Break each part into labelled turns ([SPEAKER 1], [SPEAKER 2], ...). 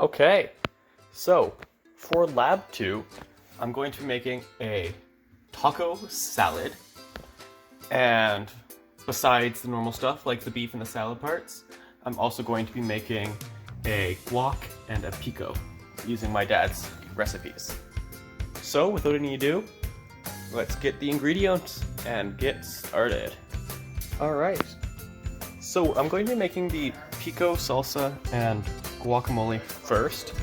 [SPEAKER 1] Okay, so for lab 2, I'm going to be making a taco salad. And besides the normal stuff like the beef and the salad parts, I'm also going to be making a guac and a pico using my dad's recipes. So without any ado, let's get the ingredients and get started. Alright, so I'm going to be making the pico, salsa, and guacamole first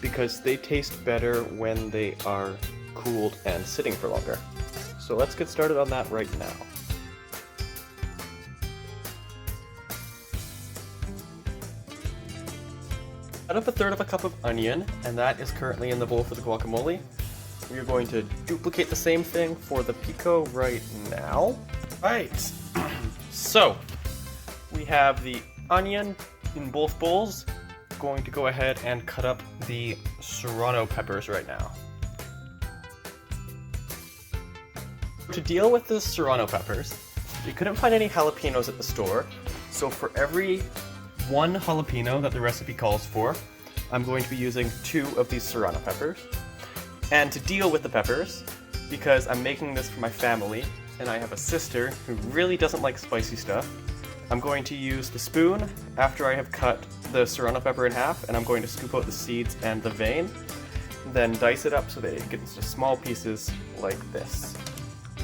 [SPEAKER 1] because they taste better when they are cooled and sitting for longer. So let's get started on that right now. Cut up 1/3 cup of onion, and that is currently in the bowl for the guacamole. We are going to duplicate the same thing for the pico right now. Right, so we have the onion in both bowls. Going to go ahead and cut up the serrano peppers right now. To deal with the serrano peppers, we couldn't find any jalapenos at the store, so for every 1 jalapeno that the recipe calls for, I'm going to be using 2 of these serrano peppers. And to deal with the peppers, because I'm making this for my family, and I have a sister who really doesn't like spicy stuff, I'm going to use the spoon after I have cut the serrano pepper in half, and I'm going to scoop out the seeds and the vein, then dice it up so that it gets into small pieces like this.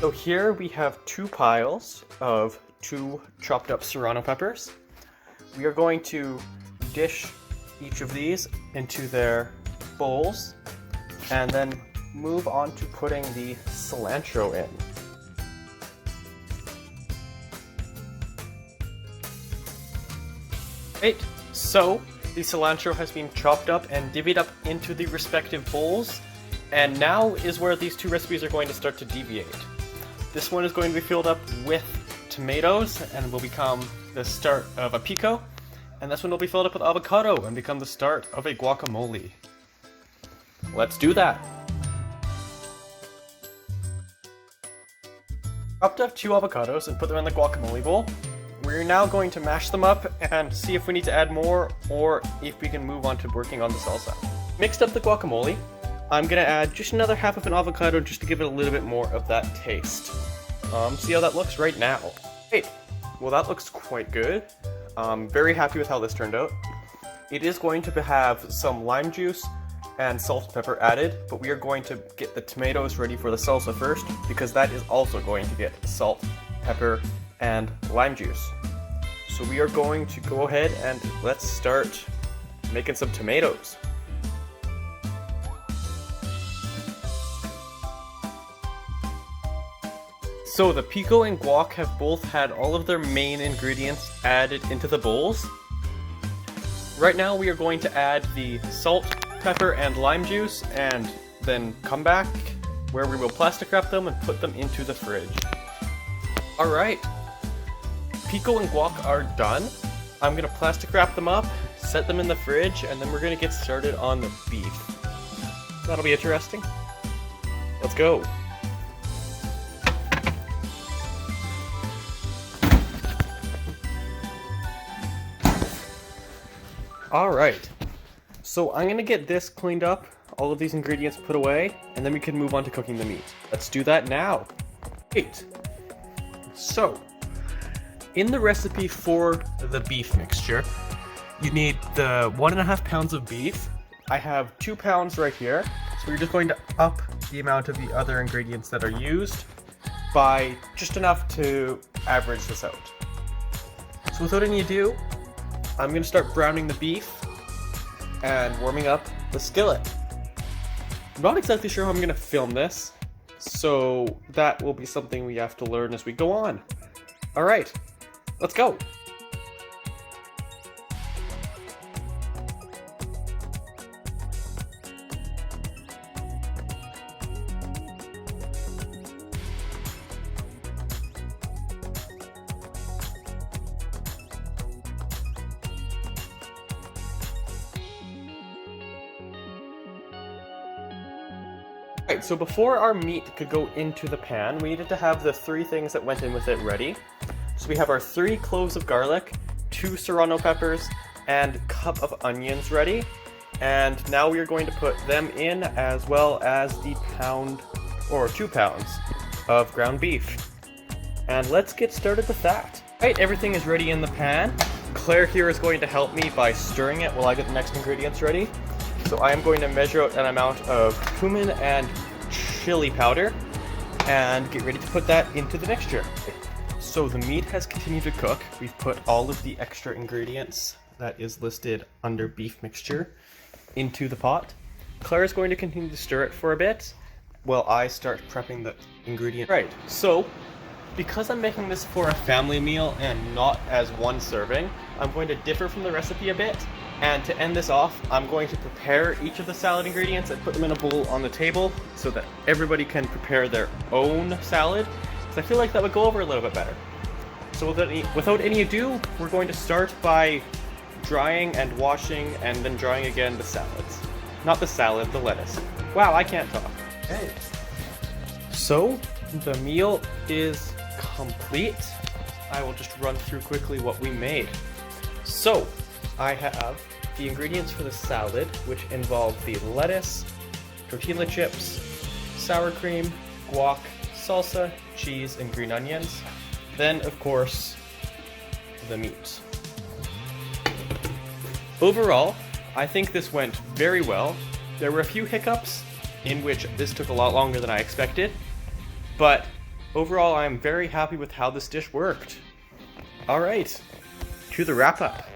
[SPEAKER 1] So here we have 2 piles of 2 chopped up serrano peppers. We are going to dish each of these into their bowls and then move on to putting the cilantro in. Great, so the cilantro has been chopped up and divvied up into the respective bowls, and now is where these 2 recipes are going to start to deviate. This one is going to be filled up with tomatoes and will become the start of a pico, and this one will be filled up with avocado and become the start of a guacamole. Let's do that! Chopped up 2 avocados and put them in the guacamole bowl. We're now going to mash them up and see if we need to add more or if we can move on to working on the salsa. Mixed up the guacamole. I'm gonna add just another half of an avocado just to give it a little bit more of that taste. See how that looks right now. Hey, well that looks quite good. Very happy with how this turned out. It is going to have some lime juice and salt and pepper added, but we are going to get the tomatoes ready for the salsa first because that is also going to get salt, pepper, and lime juice. So we are going to go ahead and let's start making some tomatoes. So the pico and guac have both had all of their main ingredients added into the bowls. Right now we are going to add the salt, pepper, and lime juice and then come back where we will plastic wrap them and put them into the fridge. Alright, pico and guac are done. I'm gonna plastic wrap them up, set them in the fridge, and then we're gonna get started on the beef. That'll be interesting. Let's go. Alright, so I'm gonna get this cleaned up, all of these ingredients put away, and then we can move on to cooking the meat. Let's do that now. Great. So, in the recipe for the beef mixture, you need the 1.5 pounds of beef. I have 2 pounds right here, so we're just going to up the amount of the other ingredients that are used by just enough to average this out. So without any ado, I'm going to start browning the beef and warming up the skillet. I'm not exactly sure how I'm going to film this, so that will be something we have to learn as we go on. Alright, let's go! Alright, so before our meat could go into the pan, we needed to have the 3 things that went in with it ready. So we have our 3 cloves of garlic, 2 serrano peppers, and a cup of onions ready. And now we are going to put them in, as well as the pound or 2 pounds of ground beef. And let's get started with that. Alright, everything is ready in the pan. Claire here is going to help me by stirring it while I get the next ingredients ready. So I am going to measure out an amount of cumin and chili powder and get ready to put that into the mixture. So the meat has continued to cook. We've put all of the extra ingredients that is listed under beef mixture into the pot. Claire is going to continue to stir it for a bit while I start prepping the ingredient. Right, so because I'm making this for a family meal and not as one serving, I'm going to differ from the recipe a bit. And to end this off, I'm going to prepare each of the salad ingredients and put them in a bowl on the table so that everybody can prepare their own salad, because I feel like that would go over a little bit better. So without any ado, we're going to start by drying and washing and then drying again the salads. Not the salad, the lettuce. Wow, I can't talk. Okay. So, the meal is complete. I will just run through quickly what we made. So, I have the ingredients for the salad, which involve the lettuce, tortilla chips, sour cream, guac, salsa, cheese, and green onions. Then, of course, the meat. Overall, I think this went very well. There were a few hiccups in which this took a lot longer than I expected, but overall I'm very happy with how this dish worked. Alright, to the wrap up.